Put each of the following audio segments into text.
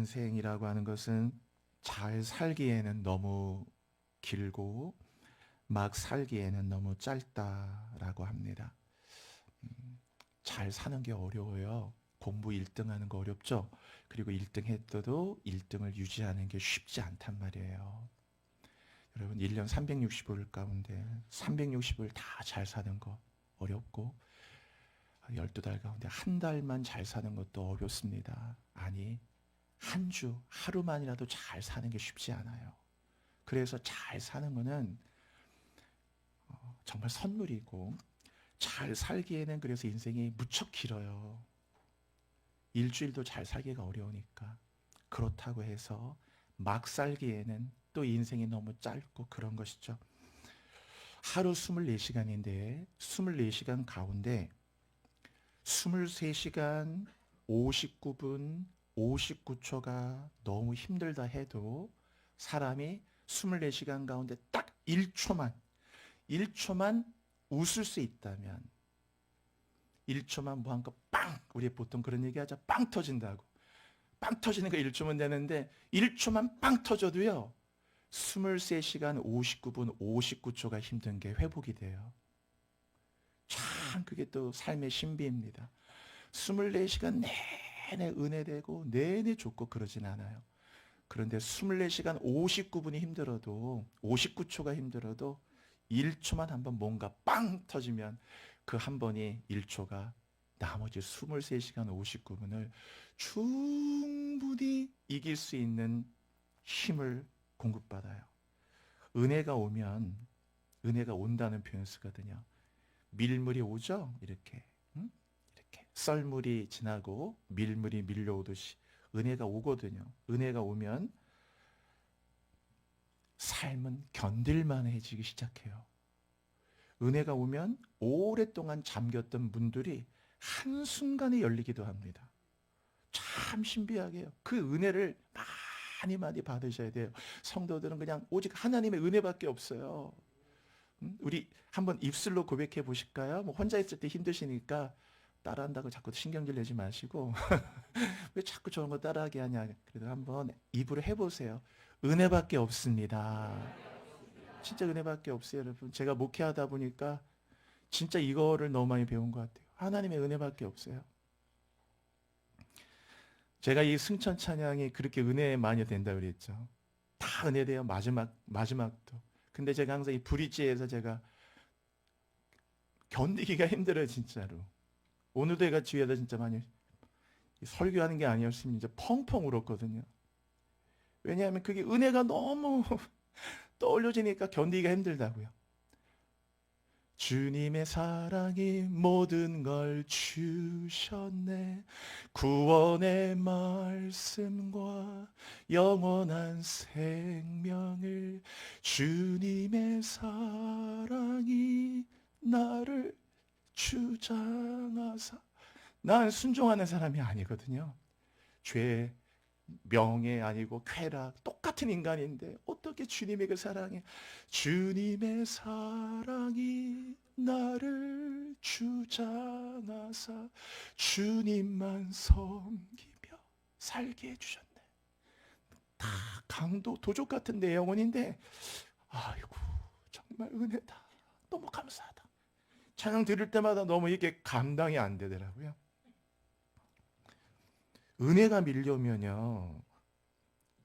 인생이라고 하는 것은 잘 살기에는 너무 길고 막 살기에는 너무 짧다라고 합니다. 잘 사는 게 어려워요. 공부 1등 하는 거 어렵죠? 그리고 1등 했어도 1등을 유지하는 게 쉽지 않단 말이에요. 여러분 1년 365일 가운데 360일 다 잘 사는 거 어렵고 12달 가운데 한 달만 잘 사는 것도 어렵습니다. 아니 한 주 하루만이라도 잘 사는 게 쉽지 않아요. 그래서 잘 사는 거는 정말 선물이고 잘 살기에는 그래서 인생이 무척 길어요. 일주일도 잘 살기가 어려우니까. 그렇다고 해서 막 살기에는 또 인생이 너무 짧고 그런 것이죠. 하루 24시간인데 24시간 가운데 23시간 59분 59초가 너무 힘들다 해도 사람이 24시간 가운데 딱 1초만 웃을 수 있다면 1초만 뭐 한 거 빵! 우리 보통 그런 얘기 하죠. 빵 터진다고. 빵 터지는 거 1초면 되는데 1초만 빵 터져도요. 23시간 59분 59초가 힘든 게 회복이 돼요. 참 그게 또 삶의 신비입니다. 24시간 내내 은혜되고 내내 좋고 그러진 않아요. 그런데 24시간 59분이 힘들어도 59초가 힘들어도 1초만 한번 뭔가 빵 터지면 그 한 번이 1초가 나머지 23시간 59분을 충분히 이길 수 있는 힘을 공급받아요. 은혜가 오면 은혜가 온다는 표현 쓰거든요. 밀물이 오죠? 이렇게. 이렇게 썰물이 지나고 밀물이 밀려오듯이 은혜가 오거든요. 은혜가 오면 삶은 견딜만해지기 시작해요. 은혜가 오면 오랫동안 잠겼던 문들이 한순간에 열리기도 합니다. 참 신비하게요. 그 은혜를 많이 받으셔야 돼요. 성도들은 그냥 오직 하나님의 은혜밖에 없어요. 우리 한번 입술로 고백해 보실까요? 뭐 혼자 있을 때 힘드시니까 따라한다고 자꾸 신경질 내지 마시고 왜 자꾸 저런 거 따라하게 하냐. 그래도 한번 입으로 해보세요. 은혜밖에 없습니다. 진짜 은혜밖에 없어요, 여러분. 제가 목회하다 보니까 진짜 이거를 너무 많이 배운 것 같아요. 하나님의 은혜밖에 없어요. 제가 이 승천 찬양이 그렇게 은혜 많이 된다고 그랬죠. 다 은혜돼요. 마지막도. 근데 제가 항상 이 브릿지에서 제가 견디기가 힘들어요, 진짜로. 오늘도 제가 뒤에다 진짜 많이 설교하는 게 아니었으면 이제 펑펑 울었거든요. 왜냐하면 그게 은혜가 너무 떠올려지니까 견디기가 힘들다고요. 주님의 사랑이 모든 걸 주셨네. 구원의 말씀과 영원한 생명을 주님의 사랑이 나를 주장하사. 난 순종하는 사람이 아니거든요. 죄, 명예 아니고 쾌락 똑같은 인간인데 어떻게 주님의 그 사랑에 주님의 사랑이 나를 주장하사 주님만 섬기며 살게 해주셨네. 다 강도 도적 같은 내 영혼인데 아이고 정말 은혜다. 너무 감사하다. 찬양 들을 때마다 너무 이게 감당이 안 되더라고요. 은혜가 밀려오면요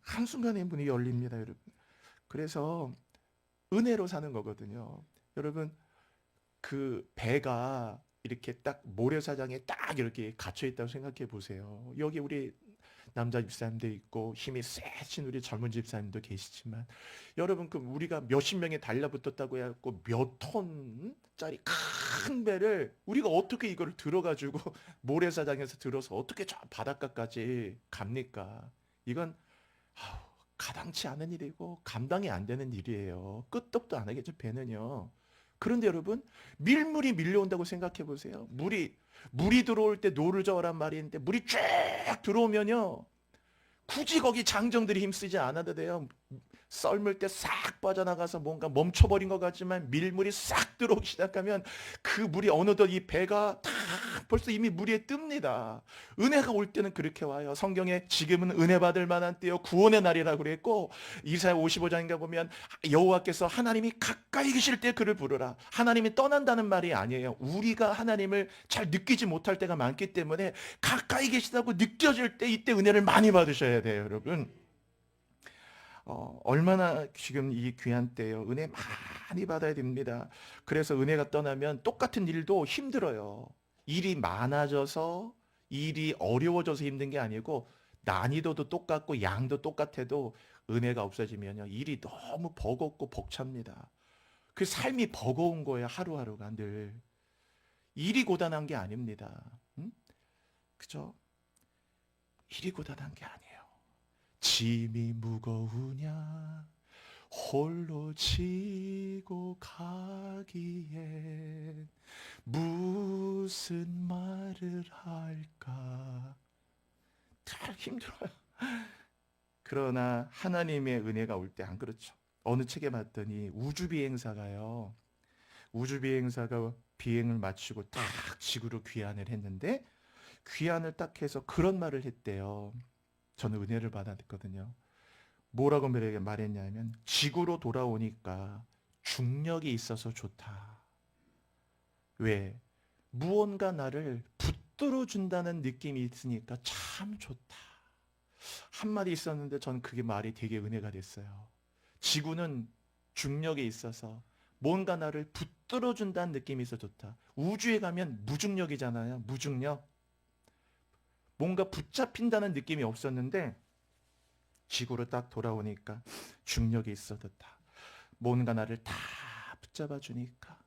한순간에 문이 열립니다, 여러분. 그래서 은혜로 사는 거거든요. 여러분 그 배가 이렇게 딱 모래사장에 딱 이렇게 갇혀 있다고 생각해 보세요. 여기 우리 남자 집사님도 있고 힘이 세신 우리 젊은 집사님도 계시지만 여러분 그 우리가 몇십 명이 달라붙었다고 해갖고 몇 톤짜리 큰 배를 우리가 어떻게 이거를 들어가지고 모래사장에서 들어서 어떻게 저 바닷가까지 갑니까? 이건 가당치 않은 일이고 감당이 안 되는 일이에요. 끄떡도 안 하겠죠, 배는요. 그런데 여러분 밀물이 밀려온다고 생각해 보세요. 물이 들어올 때 노를 저으란 말이 있는데 물이 쫙 들어오면요 굳이 거기 장정들이 힘쓰지 않아도 돼요. 썰물 때 싹 빠져나가서 뭔가 멈춰버린 것 같지만 밀물이 싹 들어오기 시작하면 그 물이 어느덧 이 배가 다 벌써 이미 물 위에 뜹니다. 은혜가 올 때는 그렇게 와요. 성경에 지금은 은혜 받을 만한 때요 구원의 날이라고 그랬고 이사야 55장인가 보면 여호와께서 하나님이 가까이 계실 때 그를 부르라. 하나님이 떠난다는 말이 아니에요. 우리가 하나님을 잘 느끼지 못할 때가 많기 때문에 가까이 계시다고 느껴질 때 이때 은혜를 많이 받으셔야 돼요, 여러분. 얼마나 지금 이 귀한 때요. 은혜 많이 받아야 됩니다. 그래서 은혜가 떠나면 똑같은 일도 힘들어요. 일이 많아져서 일이 어려워져서 힘든 게 아니고 난이도도 똑같고 양도 똑같아도 은혜가 없어지면요. 일이 너무 버겁고 벅찹니다. 그 삶이 버거운 거예요. 하루하루가 늘. 일이 고단한 게 아닙니다. 응? 그죠? 일이 고단한 게 아니에요. 짐이 무거우냐 홀로 지고 가기엔 무슨 말을 할까 참 힘들어요. 그러나 하나님의 은혜가 올 때 안 그렇죠. 어느 책에 봤더니 우주비행사가요. 우주비행사가 비행을 마치고 딱 지구로 귀환을 했는데 귀환을 딱 해서 그런 말을 했대요. 저는 은혜를 받았거든요. 뭐라고 말했냐면 지구로 돌아오니까 중력이 있어서 좋다. 왜? 무언가 나를 붙들어 준다는 느낌이 있으니까 참 좋다. 한마디 있었는데 저는 그게 말이 되게 은혜가 됐어요. 지구는 중력에 있어서 뭔가 나를 붙들어 준다는 느낌이 있어 좋다. 우주에 가면 무중력이잖아요. 무중력. 뭔가 붙잡힌다는 느낌이 없었는데 지구로 딱 돌아오니까 중력이 있어 좋다. 뭔가 나를 다 붙잡아 주니까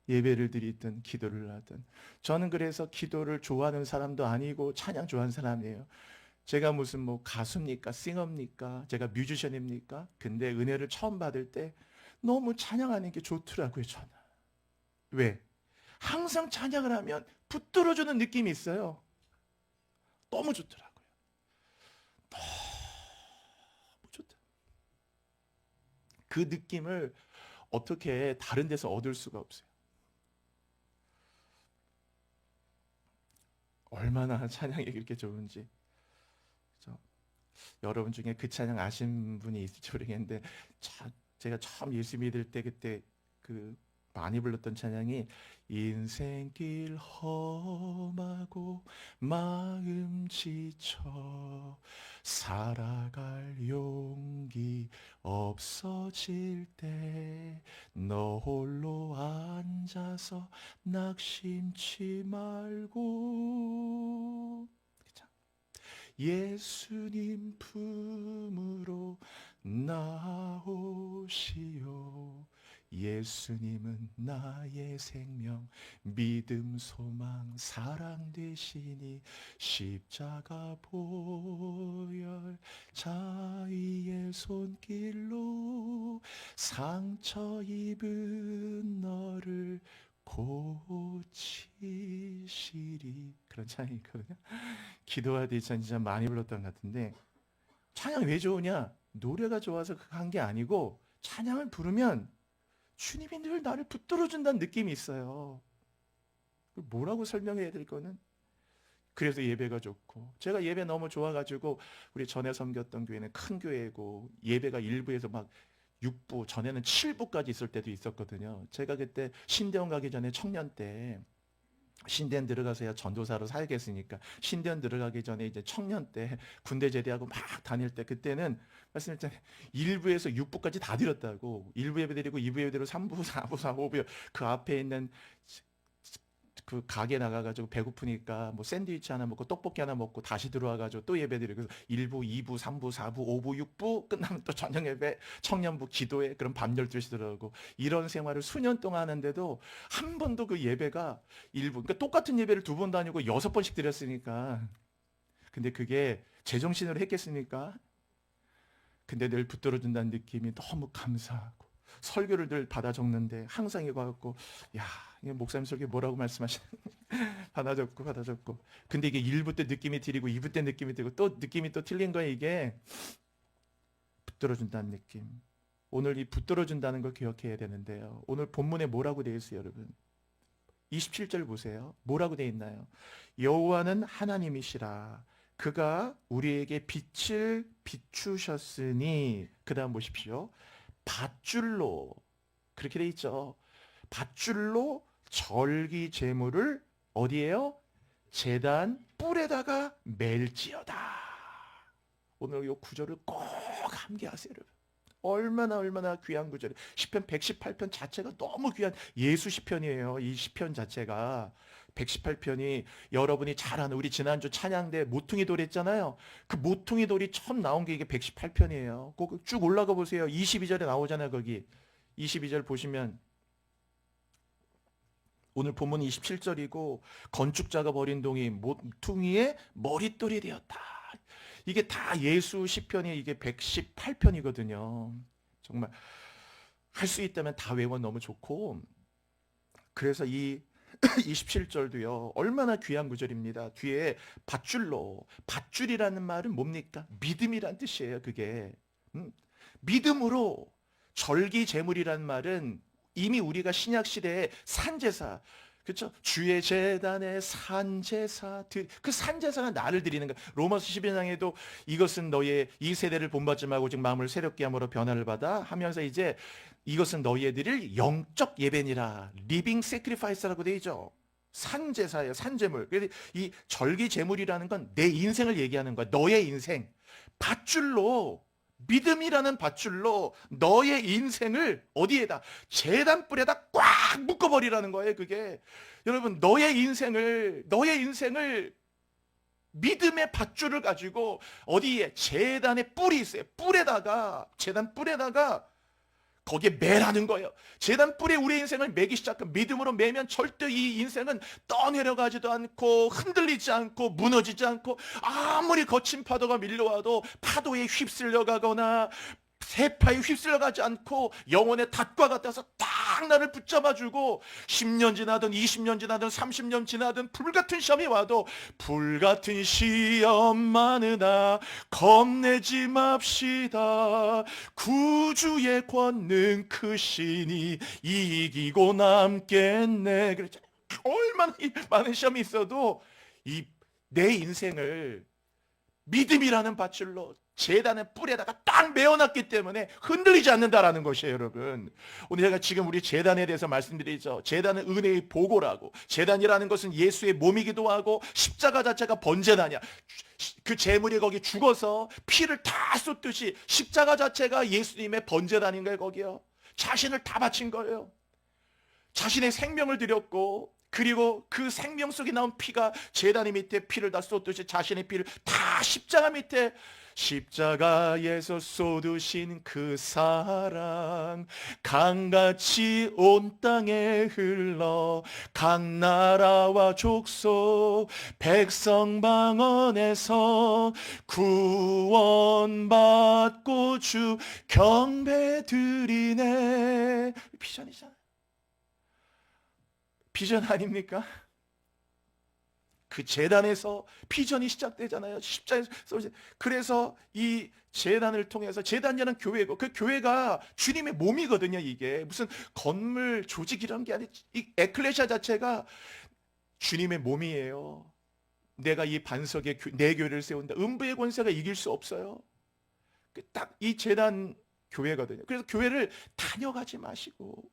예배를 드리든 기도를 하든 저는 그래서 기도를 좋아하는 사람도 아니고 찬양 좋아하는 사람이에요. 제가 무슨 뭐 가수입니까? 싱어입니까? 제가 뮤지션입니까? 근데 은혜를 처음 받을 때 너무 찬양하는 게 좋더라고요, 저는. 왜? 항상 찬양을 하면 붙들어주는 느낌이 있어요. 너무 좋더라고요. 너무 좋다. 그 느낌을 어떻게 다른 데서 얻을 수가 없어요. 얼마나 찬양이 그렇게 좋은지. 그죠? 여러분 중에 그 찬양 아신 분이 있을지 모르겠는데 제가 처음 예수 믿을 때 그때 그 많이 불렀던 찬양이 인생길 험하고 마음 지쳐 살아갈 용기 없어질 때 너 홀로 앉아서 낙심치 말고 예수님 품으로 나오시오. 예수님은 나의 생명, 믿음, 소망, 사랑 되시니 십자가 보혈 자위의 손길로 상처 입은 너를 고치시리. 그런 찬양이 있거든요. 기도할 때 진짜 많이 불렀던 것 같은데 찬양이 왜 좋으냐? 노래가 좋아서 한 게 아니고 찬양을 부르면 주님이 늘 나를 붙들어준다는 느낌이 있어요. 뭐라고 설명해야 될 거는? 그래서 예배가 좋고 제가 예배 너무 좋아가지고 우리 전에 섬겼던 교회는 큰 교회고 예배가 1부에서 막 6부 전에는 7부까지 있을 때도 있었거든요. 제가 그때 신대원 가기 전에 청년 때 신대원 들어가서야 전도사로 살겠으니까 신대원 들어가기 전에 이제 청년 때 군대 제대하고 막 다닐 때 그때는 말씀했잖아요. 1부에서 6부까지 다 드렸다고. 1부 예배 드리고 2부 예배 드리고 3부, 4부, 4부, 5부 그 앞에 있는 그 가게 나가가지고 배고프니까 뭐 샌드위치 하나 먹고 떡볶이 하나 먹고 다시 들어와가지고 또 예배드리고 1부, 2부, 3부, 4부, 5부, 6부 끝나면 또 저녁 예배, 청년부 기도회 그럼 밤 12시 들어가고 이런 생활을 수년 동안 하는데도 한 번도 그 예배가 1부 그러니까 똑같은 예배를 2번 다니고 6번씩 드렸으니까 근데 그게 제정신으로 했겠습니까? 근데 늘 붙들어준다는 느낌이 너무 감사하고 설교를 늘 받아 적는데 항상 이거 갖고 야 목사님 설교 뭐라고 말씀하시는 받아 적고 근데 이게 1부 때 느낌이 틀리고 2부 때 느낌이 틀리고 또 느낌이 또 틀린 거야 이게 붙들어준다는 느낌 오늘 이 붙들어준다는 걸 기억해야 되는데요. 오늘 본문에 뭐라고 되어 있어요, 여러분? 27절 보세요. 뭐라고 되어 있나요? 여호와는 하나님이시라. 그가 우리에게 빛을 비추셨으니, 그 다음 보십시오. 밧줄로, 그렇게 되어 있죠. 밧줄로 절기 제물을 어디에요? 제단 뿔에다가 맬지어다. 오늘 이 구절을 꼭 암기하세요, 여러분. 얼마나 귀한 구절이에요. 시편 118편 자체가 너무 귀한 예수 시편이에요. 이 시편 자체가 118편이 여러분이 잘 아는, 우리 지난주 찬양대 모퉁이 돌 했잖아요. 그 모퉁이 돌이 처음 나온 게 이게 118편이에요. 꼭 쭉 올라가 보세요. 22절에 나오잖아요. 거기 22절 보시면 오늘 본문 27절이고, 건축자가 버린 동이 모퉁이의 머릿돌이 되었다. 이게 다 예수 시편이 이게 118편이거든요. 정말 할 수 있다면 다 외워 너무 좋고, 그래서 이 27절도요 얼마나 귀한 구절입니다. 뒤에 밧줄로, 밧줄이라는 말은 뭡니까? 믿음이란 뜻이에요. 그게 믿음으로 절기 제물이란 말은 이미 우리가 신약 시대에 산제사, 그렇죠? 주의 제단의 산제사, 그 산제사가 나를 드리는 거. 로마서 11장에도 이것은 너의 이 세대를 본받지 말고 즉 마음을 새롭게 함으로 변화를 받아 하면서 이제 이것은 너희의 드릴 영적 예배니라, 리빙 세크리파이스라고 되어 있죠. 산제사예요. 산제물. 그래서 이 절기 제물이라는 건 내 인생을 얘기하는 거야. 너의 인생. 밧줄로, 믿음이라는 밧줄로 너의 인생을 어디에다? 제단불에다 꽉 묶어버리라는 거예요. 그게 여러분, 너의 인생을 믿음의 밧줄을 가지고 어디에? 제단의 뿔이 있어요. 뿔에다가, 제단 뿔에다가 거기에 매라는 거예요. 제단 뿔에 우리의 인생을 매기 시작하면, 믿음으로 매면 절대 이 인생은 떠내려가지도 않고 흔들리지 않고 무너지지 않고, 아무리 거친 파도가 밀려와도 파도에 휩쓸려 가거나 세파에 휩쓸려 가지 않고 영혼의 닷과 같아서 딱 나를 붙잡아주고, 10년 지나든 20년 지나든 30년 지나든 불같은 시험이 와도 불같은 시험 많으나 겁내지 맙시다. 구주의 권능 크시니 이기고 남겠네. 그랬잖아요. 얼마나 많은 시험이 있어도 이 내 인생을 믿음이라는 밧줄로 제단의 뿔에다가 딱 메어놨기 때문에 흔들리지 않는다라는 것이에요, 여러분. 오늘 제가 지금 우리 제단에 대해서 말씀드리죠. 제단은 은혜의 보고라고. 제단이라는 것은 예수의 몸이기도 하고, 십자가 자체가 번제단이야. 그 제물이 거기 죽어서 피를 다 쏟듯이 십자가 자체가 예수님의 번제단인 거예요. 거기요. 자신을 다 바친 거예요. 자신의 생명을 드렸고, 그리고 그 생명 속에 나온 피가 제단의 밑에 피를 다 쏟듯이 자신의 피를 다 십자가 밑에, 십자가에서 쏟으신 그 사랑 강같이 온 땅에 흘러 각 나라와 족속 백성 방언에서 구원받고 주 경배 드리네. 비전이잖아요. 비전 아닙니까? 그 제단에서 비전이 시작되잖아요. 십자에서. 그래서 이 제단을 통해서, 제단이라는 교회고, 그 교회가 주님의 몸이거든요. 이게 무슨 건물 조직이란 게 아니지. 이 에클레시아 자체가 주님의 몸이에요. 내가 이 반석에 내 교회를 세운다. 음부의 권세가 이길 수 없어요. 딱 이 제단 교회거든요. 그래서 교회를 다녀가지 마시고,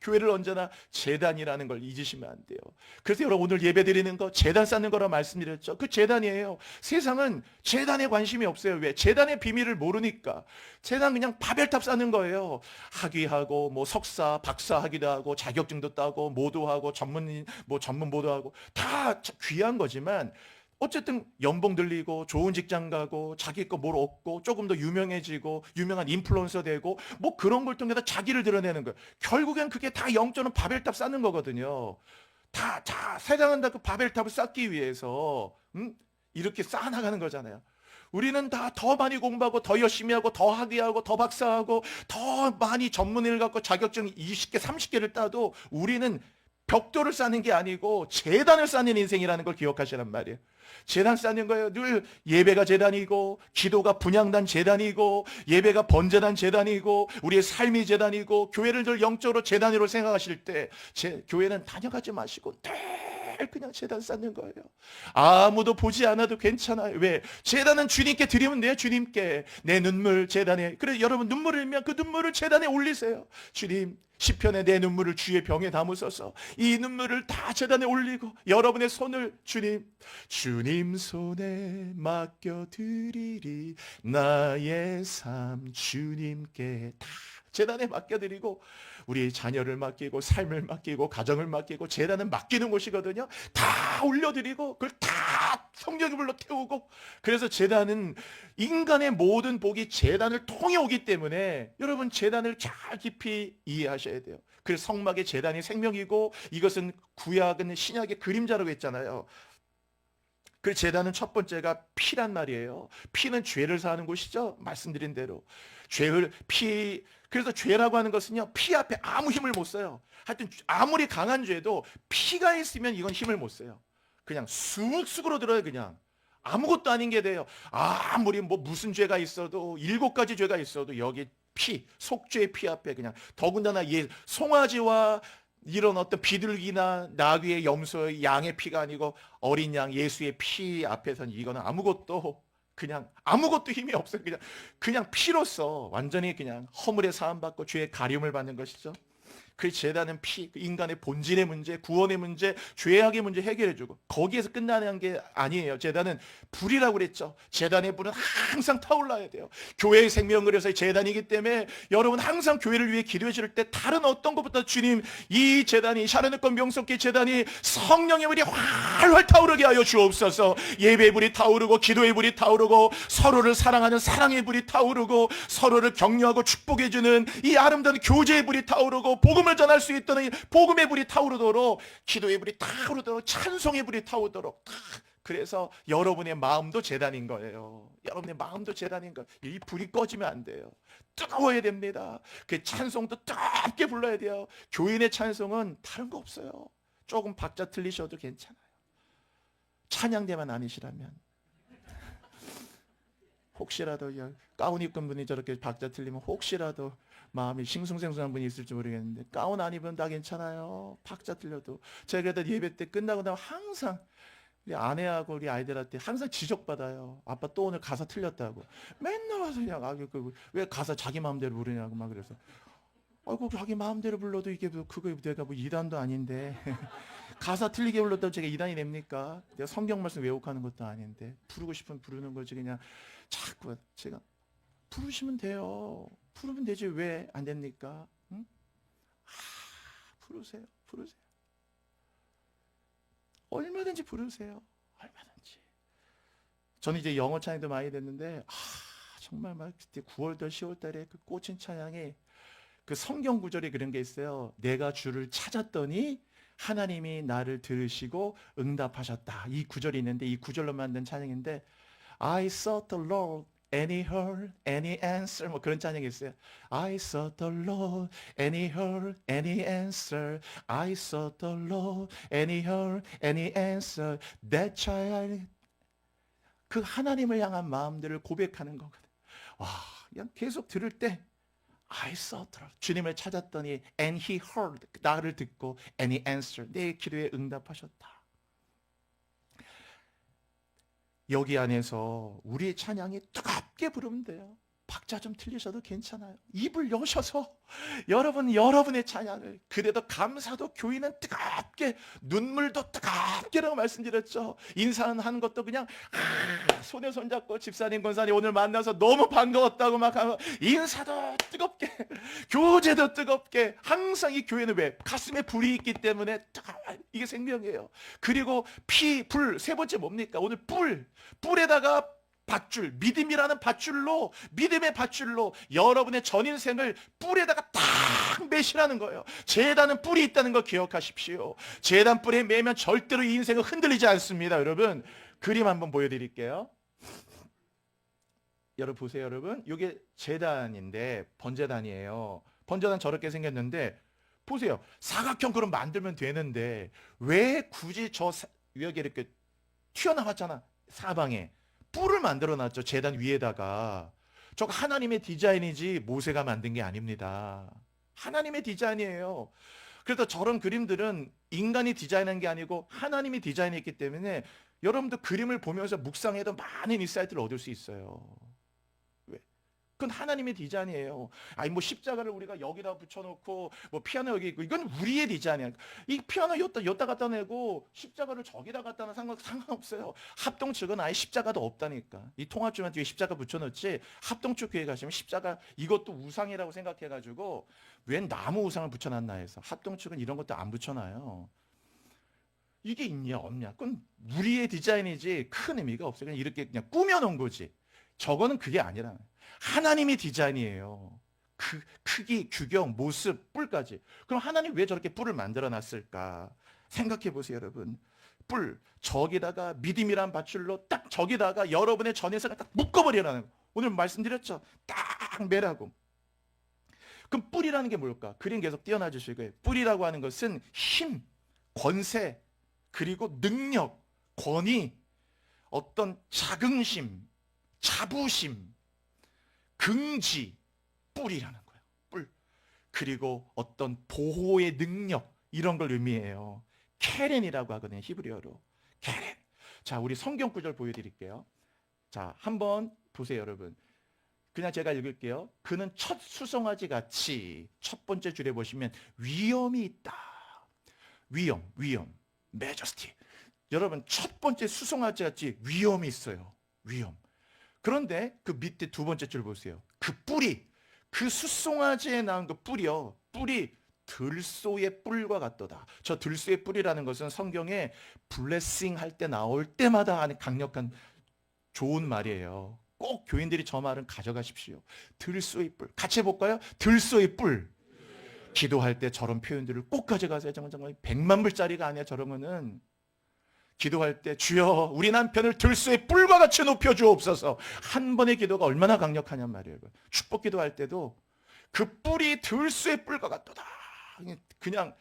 교회를 언제나 제단이라는 걸 잊으시면 안 돼요. 그래서 여러분, 오늘 예배 드리는 거 제단 쌓는 거라 말씀드렸죠. 그 제단이에요. 세상은 제단에 관심이 없어요. 왜? 제단의 비밀을 모르니까. 제단 그냥 바벨탑 쌓는 거예요. 학위하고 뭐 석사, 박사 하기도 하고 자격증도 따고 모도하고 전문 모도하고 다 귀한 거지만, 어쨌든 연봉 들리고 좋은 직장 가고 자기 거 뭘 얻고 조금 더 유명해지고 유명한 인플루언서 되고 뭐 그런 걸 통해서 자기를 드러내는 거예요. 결국엔 그게 다 영적인 바벨탑 쌓는 거거든요. 다 세상은 다 그 바벨탑을 쌓기 위해서 이렇게 쌓아나가는 거잖아요. 우리는 다 더 많이 공부하고 더 열심히 하고 더 학위하고 더 박사하고 더 많이 전문의를 갖고 자격증 20개 30개를 따도 우리는 벽돌을 쌓는 게 아니고 제단을 쌓는 인생이라는 걸 기억하시란 말이에요. 제단 쌓는 거예요. 늘 예배가 제단이고, 기도가 분향단 제단이고, 예배가 번제단 제단이고, 우리의 삶이 제단이고, 교회를 늘 영적으로 제단으로 생각하실 때 교회는 다녀가지 마시고 늘 그냥 제단 쌓는 거예요. 아무도 보지 않아도 괜찮아요. 왜? 제단은 주님께 드리면 돼요. 주님께 내 눈물 제단에. 그래 여러분 눈물을 흘리면 그 눈물을 제단에 올리세요. 주님, 시편에 내 눈물을 주의 병에 담으소서. 이 눈물을 다 제단에 올리고 여러분의 손을 주님 손에 맡겨드리리. 나의 삶 주님께 다 제단에 맡겨드리고, 우리 자녀를 맡기고 삶을 맡기고 가정을 맡기고, 제단은 맡기는 곳이거든요. 다 올려드리고 그걸 다 성령의 불로 태우고. 그래서 제단은 인간의 모든 복이 제단을 통해 오기 때문에 여러분 제단을 잘 깊이 이해하셔야 돼요. 그래서 성막의 제단이 생명이고, 이것은 구약은 신약의 그림자라고 했잖아요. 그 제단은 첫 번째가 피란 말이에요. 피는 죄를 사하는 곳이죠. 말씀드린 대로 그래서 죄라고 하는 것은요, 피 앞에 아무 힘을 못 써요. 하여튼 아무리 강한 죄도 피가 있으면 이건 힘을 못 써요. 그냥 쑥쑥으로 들어요. 그냥 아무것도 아닌 게 돼요. 아무리 뭐 무슨 죄가 있어도 7가지 죄가 있어도 여기 속죄의 피 앞에 그냥, 더군다나 송아지와 이런 어떤 비둘기나 나귀의 염소의 양의 피가 아니고 어린 양 예수의 피 앞에서는 이거는 아무것도 힘이 없어요. 그냥 피로써 완전히 그냥 허물의 사함 받고 죄의 가림을 받는 것이죠. 그 제단은 인간의 본질의 문제, 구원의 문제, 죄악의 문제 해결해주고, 거기에서 끝나는 게 아니에요. 제단은 불이라고 그랬죠. 제단의 불은 항상 타올라야 돼요. 교회의 생명그래서의 제단이기 때문에 여러분 항상 교회를 위해 기도해 주실 때 다른 어떤 것보다 주님, 이 제단이 샤르느권 명석기 제단이 성령의 불이 활활 타오르게 하여 주옵소서. 예배의 불이 타오르고, 기도의 불이 타오르고, 서로를 사랑하는 사랑의 불이 타오르고, 서로를 격려하고 축복해 주는 이 아름다운 교제의 불이 타오르고, 복음을 전할 수 있도록 복음의 불이 타오르도록, 기도의 불이 타오르도록, 찬송의 불이 타오르도록. 그래서 여러분의 마음도 제단인 거예요. 여러분의 마음도 제단인 거예요. 이 불이 꺼지면 안 돼요. 뜨거워야 됩니다. 그 찬송도 뜨겁게 불러야 돼요. 교인의 찬송은 다른 거 없어요. 조금 박자 틀리셔도 괜찮아요. 찬양대만 아니시라면. 혹시라도 가운 입은 분이 저렇게 박자 틀리면 혹시라도 마음이 싱숭생숭한 분이 있을지 모르겠는데, 가운 안 입으면 다 괜찮아요. 박자 틀려도. 제가 그래도 예배 때 끝나고 나면 항상 우리 아내하고 우리 아이들한테 항상 지적받아요. 아빠 또 오늘 가사 틀렸다고. 맨날 와서 그냥 왜 가사 자기 마음대로 부르냐고 막. 그래서 아이고, 자기 마음대로 불러도 이게 그거 내가 뭐 이단도 아닌데 가사 틀리게 불렀다고 제가 이단이 됩니까? 내가 성경 말씀 외우고 것도 아닌데 부르고 싶으면 부르는 거지. 그냥 자꾸 제가 부르시면 돼요. 부르면 되지 왜 안 됩니까? 응? 부르세요. 얼마든지 부르세요. 얼마든지. 저는 이제 영어 찬양도 많이 됐는데 정말 막 그때 9월달 10월달에 그 꽂힌 찬양에 그 성경 구절이 그런 게 있어요. 내가 주를 찾았더니 하나님이 나를 들으시고 응답하셨다. 이 구절이 있는데, 이 구절로 만든 찬양인데, I sought the Lord and he heard and he answered, 뭐 그런 찬양이 있어요. I sought the Lord and he heard and he answered. I sought the Lord and he heard and he answered. That child. 그 하나님을 향한 마음들을 고백하는 거거든. 와, 그냥 계속 들을 때 I sought the Lord. 주님을 찾았더니 and he heard. 나를 듣고 and he answered. 내 기도에 응답하셨다. 여기 안에서 우리의 찬양이 뜨겁게 부르면 돼요. 박자 좀 틀리셔도 괜찮아요. 입을 여셔서 여러분의 찬양을, 그래도 감사도 교인은 뜨겁게, 눈물도 뜨겁게라고 말씀드렸죠. 인사하는 것도 그냥 손에 손잡고 집사님 권사님 오늘 만나서 너무 반가웠다고 막 하고, 인사도 뜨겁게, 교제도 뜨겁게. 항상 이 교회는 왜? 가슴에 불이 있기 때문에 뜨거워요. 이게 생명이에요. 그리고 불, 세 번째 뭡니까? 오늘 불에다가 밧줄, 믿음이라는 밧줄로, 믿음의 밧줄로 여러분의 전 인생을 뿔에다가 딱 매시라는 거예요. 제단은 뿔이 있다는 거 기억하십시오. 제단 뿔에 매면 절대로 이 인생은 흔들리지 않습니다. 여러분, 그림 한번 보여드릴게요. 여러분 보세요. 여러분, 이게 제단인데 번제단이에요. 번제단 저렇게 생겼는데 보세요. 사각형 그럼 만들면 되는데 왜 굳이 여기 이렇게 튀어나왔잖아. 사방에 뿔을 만들어놨죠. 제단 위에다가. 저거 하나님의 디자인이지 모세가 만든 게 아닙니다. 하나님의 디자인이에요. 그래서 저런 그림들은 인간이 디자인한 게 아니고 하나님이 디자인했기 때문에 여러분도 그림을 보면서 묵상해도 많은 인사이트를 얻을 수 있어요. 왜? 그건 하나님의 디자인이에요. 아니 뭐 십자가를 우리가 여기다 붙여놓고 뭐 피아노 여기 있고 이건 우리의 디자인이야. 이 피아노 여기다 갖다 내고 십자가를 저기다 갖다 놔 상관없어요. 합동측은 아예 십자가도 없다니까. 이 통합주만 뒤에 십자가 붙여놓지 합동측 교회 가시면 십자가 이것도 우상이라고 생각해가지고 웬 나무 우상을 붙여놨나 해서 합동측은 이런 것도 안 붙여놔요. 이게 있냐 없냐 그건 우리의 디자인이지 큰 의미가 없어요. 그냥 이렇게 그냥 꾸며놓은 거지. 저거는 그게 아니라 하나님의 디자인이에요. 그 크기, 규격, 모습, 뿔까지. 그럼 하나님 왜 저렇게 뿔을 만들어 놨을까? 생각해 보세요, 여러분. 뿔, 저기다가 믿음이란 밧줄로 딱 저기다가 여러분의 전해서가 딱 묶어버리라는 거. 오늘 말씀드렸죠? 딱 매라고. 그럼 뿔이라는 게 뭘까? 그림 계속 띄워놔 주시고요. 뿔이라고 하는 것은 힘, 권세, 그리고 능력, 권위, 어떤 자긍심, 자부심, 긍지, 뿔이라는 거예요. 뿔. 그리고 어떤 보호의 능력 이런 걸 의미해요. 케렌이라고 하거든요. 히브리어로. 케렌. 자, 우리 성경 구절 보여드릴게요. 자, 한번 보세요, 여러분. 그냥 제가 읽을게요. 그는 첫 수송아지 같이 첫 번째 줄에 보시면 위엄이 있다. 위엄, 메저스티. 여러분 첫 번째 수송아지 같이 위엄이 있어요. 위엄. 그런데 그 밑에 두 번째 줄 보세요. 그 뿌리, 그 수송아지에 나온 그 뿔이요. 뿔이 들소의 뿔과 같도다. 저 들소의 뿔이라는 것은 성경에 블레싱 할 때 나올 때마다 하는 강력한 좋은 말이에요. 꼭 교인들이 저 말은 가져가십시오. 들소의 뿔. 같이 해볼까요? 들소의 뿔. 기도할 때 저런 표현들을 꼭 가져가세요. 정말 100만 불짜리가 아니야. 저러면은 기도할 때 주여 우리 남편을 들소의 뿔과 같이 높여주옵소서. 한 번의 기도가 얼마나 강력하냔 말이에요. 축복 기도할 때도 그 뿔이 들소의 뿔과 같도다. 그냥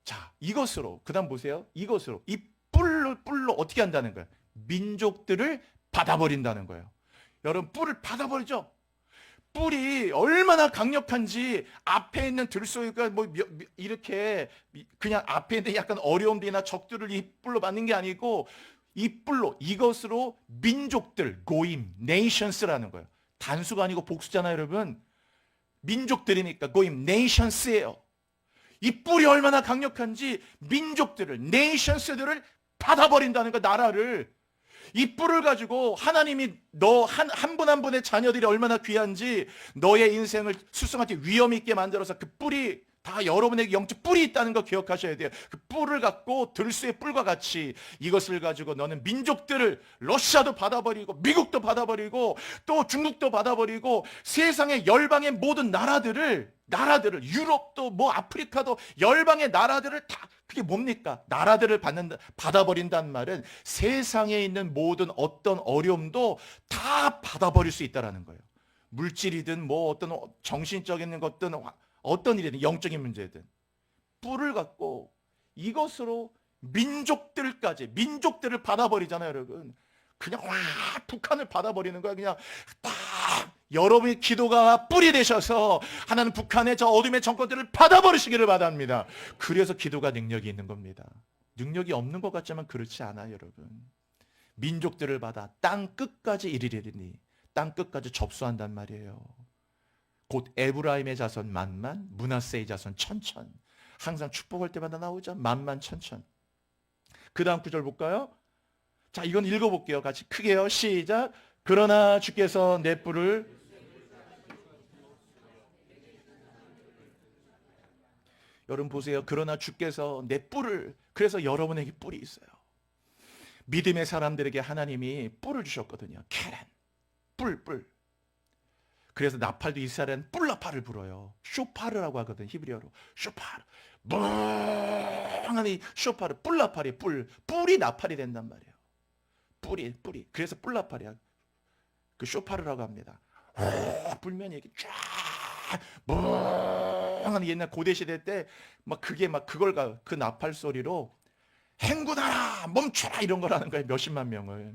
자 이것으로 그 다음 보세요. 이것으로 이 뿔로 어떻게 한다는 거예요? 민족들을 받아버린다는 거예요. 여러분 뿔을 받아버리죠. 뿔이 얼마나 강력한지 앞에 있는 들소가 뭐 이렇게 그냥 앞에 있는 약간 어려움들이나 적들을 이 뿔로 받는 게 아니고 이 뿔로 이것으로 민족들 고임 nations라는 거예요. 단수가 아니고 복수잖아요, 여러분. 민족들이니까 고임 nations예요. 이 뿔이 얼마나 강력한지 민족들을 nations들을 받아버린다는 거 나라를. 이 뿔을 가지고 하나님이 너 한 분 한 분의 자녀들이 얼마나 귀한지 너의 인생을 수송한테 위험 있게 만들어서 그 뿔이 다 여러분에게 영적 뿔이 있다는 거 기억하셔야 돼요. 그 뿔을 갖고 들소의 뿔과 같이 이것을 가지고 너는 민족들을 러시아도 받아버리고 미국도 받아버리고 또 중국도 받아버리고 세상의 열방의 모든 나라들을 유럽도 뭐 아프리카도 열방의 나라들을 다 그게 뭡니까? 나라들을 받아버린다는 말은 세상에 있는 모든 어떤 어려움도 다 받아버릴 수 있다는 거예요. 물질이든 뭐 어떤 정신적인 것든 어떤 일이든 영적인 문제든 뿔을 갖고 이것으로 민족들을 받아버리잖아요, 여러분. 그냥 북한을 받아버리는 거야. 그냥 딱 여러분의 기도가 뿔이 되셔서 하나님 북한의 저 어둠의 정권들을 받아버리시기를 바랍니다. 그래서 기도가 능력이 있는 겁니다. 능력이 없는 것 같지만 그렇지 않아요, 여러분. 민족들을 받아 땅 끝까지 이르리니 땅 끝까지 접수한단 말이에요. 곧 에브라임의 자손 만만, 므낫세의 자손 천천. 항상 축복할 때마다 나오죠. 만만 천천. 그 다음 구절 볼까요? 자, 이건 읽어볼게요. 같이 크게요. 시작. 그러나 주께서 내 뿔을 여러분 보세요. 그러나 주께서 내 뿔을 그래서 여러분에게 뿔이 있어요. 믿음의 사람들에게 하나님이 뿔을 주셨거든요. 케렌. 뿔. 그래서 나팔도 이스라엘은 뿔나팔을 불어요. 쇼파르라고 하거든. 히브리어로. 쇼파르. 멍하니 쇼파르. 뿔나팔이 뿔이 나팔이 된단 말이에요. 뿔이. 그래서 뿔나팔이야. 그 쇼파르라고 합니다. 불면 이렇게 쫙 멍하니 옛날 고대 시대 때 막 그게 막 그 나팔 소리로 행군하라, 멈춰라, 이런 거라는 거예요. 몇십만 명을.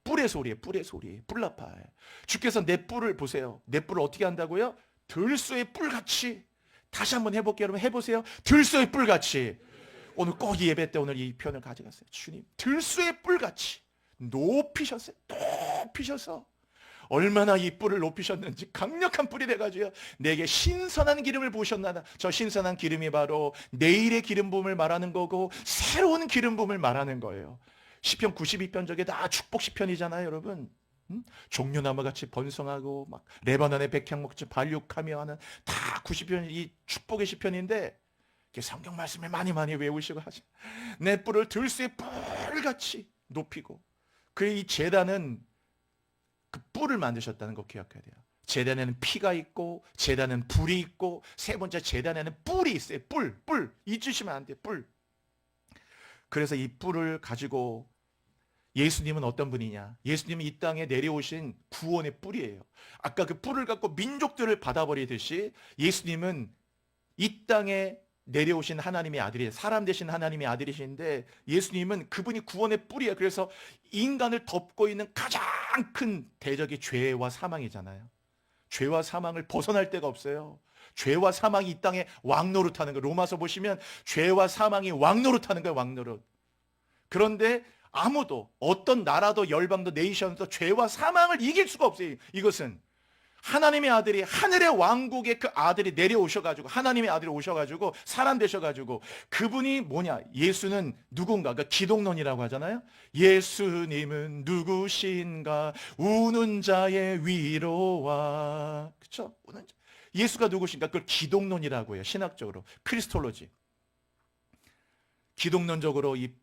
뿔의 소리에, 뿔의 소리, 뿔나팔. 주께서 내 뿔을 보세요. 내 뿔을 어떻게 한다고요? 들소의 뿔같이. 다시 한번 해볼게요. 여러분 해보세요. 들소의 뿔같이. 오늘 꼭 예배 때 오늘 이 표현을 가져갔어요. 주님, 들소의 뿔같이 높이셨어요. 높이셔서 얼마나 이 뿔을 높이셨는지 강력한 뿔이 돼가지고요, 내게 신선한 기름을 부으셨나다. 저 신선한 기름이 바로 내일의 기름 부음을 말하는 거고 새로운 기름 부음을 말하는 거예요. 시편 92편 저게 다 축복 시편이잖아요, 여러분. 종려나무 같이 번성하고 막 레바논의 백향목지 발육하며 하는 다 90편 이 축복의 시편인데, 성경 말씀을 많이 외우시고 하죠. 내 뿔을 들소의 뿔같이 높이고, 이 제단은 그 뿔을 만드셨다는 거 기억해야 돼요. 제단에는 피가 있고, 제단은 불이 있고, 세 번째 제단에는 뿔이 있어요. 뿔 잊으시면 안 돼요. 뿔. 그래서 이 뿔을 가지고 예수님은 어떤 분이냐? 예수님은 이 땅에 내려오신 구원의 뿔이에요. 아까 그 뿔을 갖고 민족들을 받아버리듯이 예수님은 이 땅에 내려오신 하나님의 아들이에요. 사람 되신 하나님의 아들이신데 예수님은 그분이 구원의 뿔이에요. 그래서 인간을 덮고 있는 가장 큰 대적이 죄와 사망이잖아요. 죄와 사망을 벗어날 데가 없어요. 죄와 사망이 이 땅에 왕노릇하는 거예요. 로마서 보시면 죄와 사망이 왕노릇하는 거예요. 왕노릇. 그런데 아무도, 어떤 나라도 열방도 네이션도 죄와 사망을 이길 수가 없어요. 이것은 하나님의 아들이, 하늘의 왕국의 그 아들이 내려오셔가지고, 하나님의 아들이 오셔가지고 사람 되셔가지고, 그분이 뭐냐? 예수는 누군가? 그러니까 기독론이라고 하잖아요. 예수님은 누구신가? 우는 자의 위로와. 그렇죠? 우는 자. 예수가 누구신가? 그걸 기독론이라고 해요. 신학적으로 크리스톨로지. 기독론적으로 이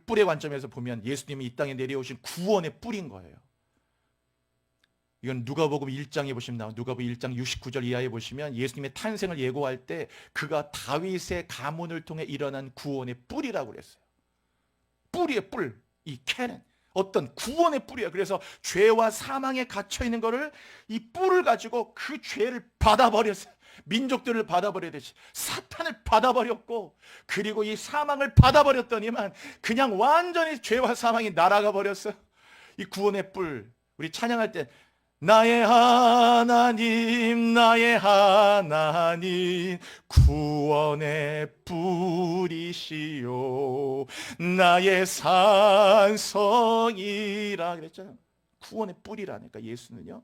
뿔의 관점에서 보면 예수님이 이 땅에 내려오신 구원의 뿔인 거예요. 이건 누가복음 1장에 보시면 나와요. 누가복음 1장 69절 이하에 보시면 예수님의 탄생을 예고할 때 그가 다윗의 가문을 통해 일어난 구원의 뿔이라고 그랬어요. 뿔이에요, 뿔. 이 캐는 어떤 구원의 뿔이에요. 그래서 죄와 사망에 갇혀 있는 거를 이 뿔을 가지고 그 죄를 받아버렸어요. 민족들을 받아버리듯이 사탄을 받아버렸고, 그리고 이 사망을 받아버렸더니만 그냥 완전히 죄와 사망이 날아가 버렸어요. 이 구원의 뿔. 우리 찬양할 때 나의 하나님, 나의 하나님, 구원의 뿔이시요, 나의 산성이라 그랬잖아요. 구원의 뿔이라니까 예수는요.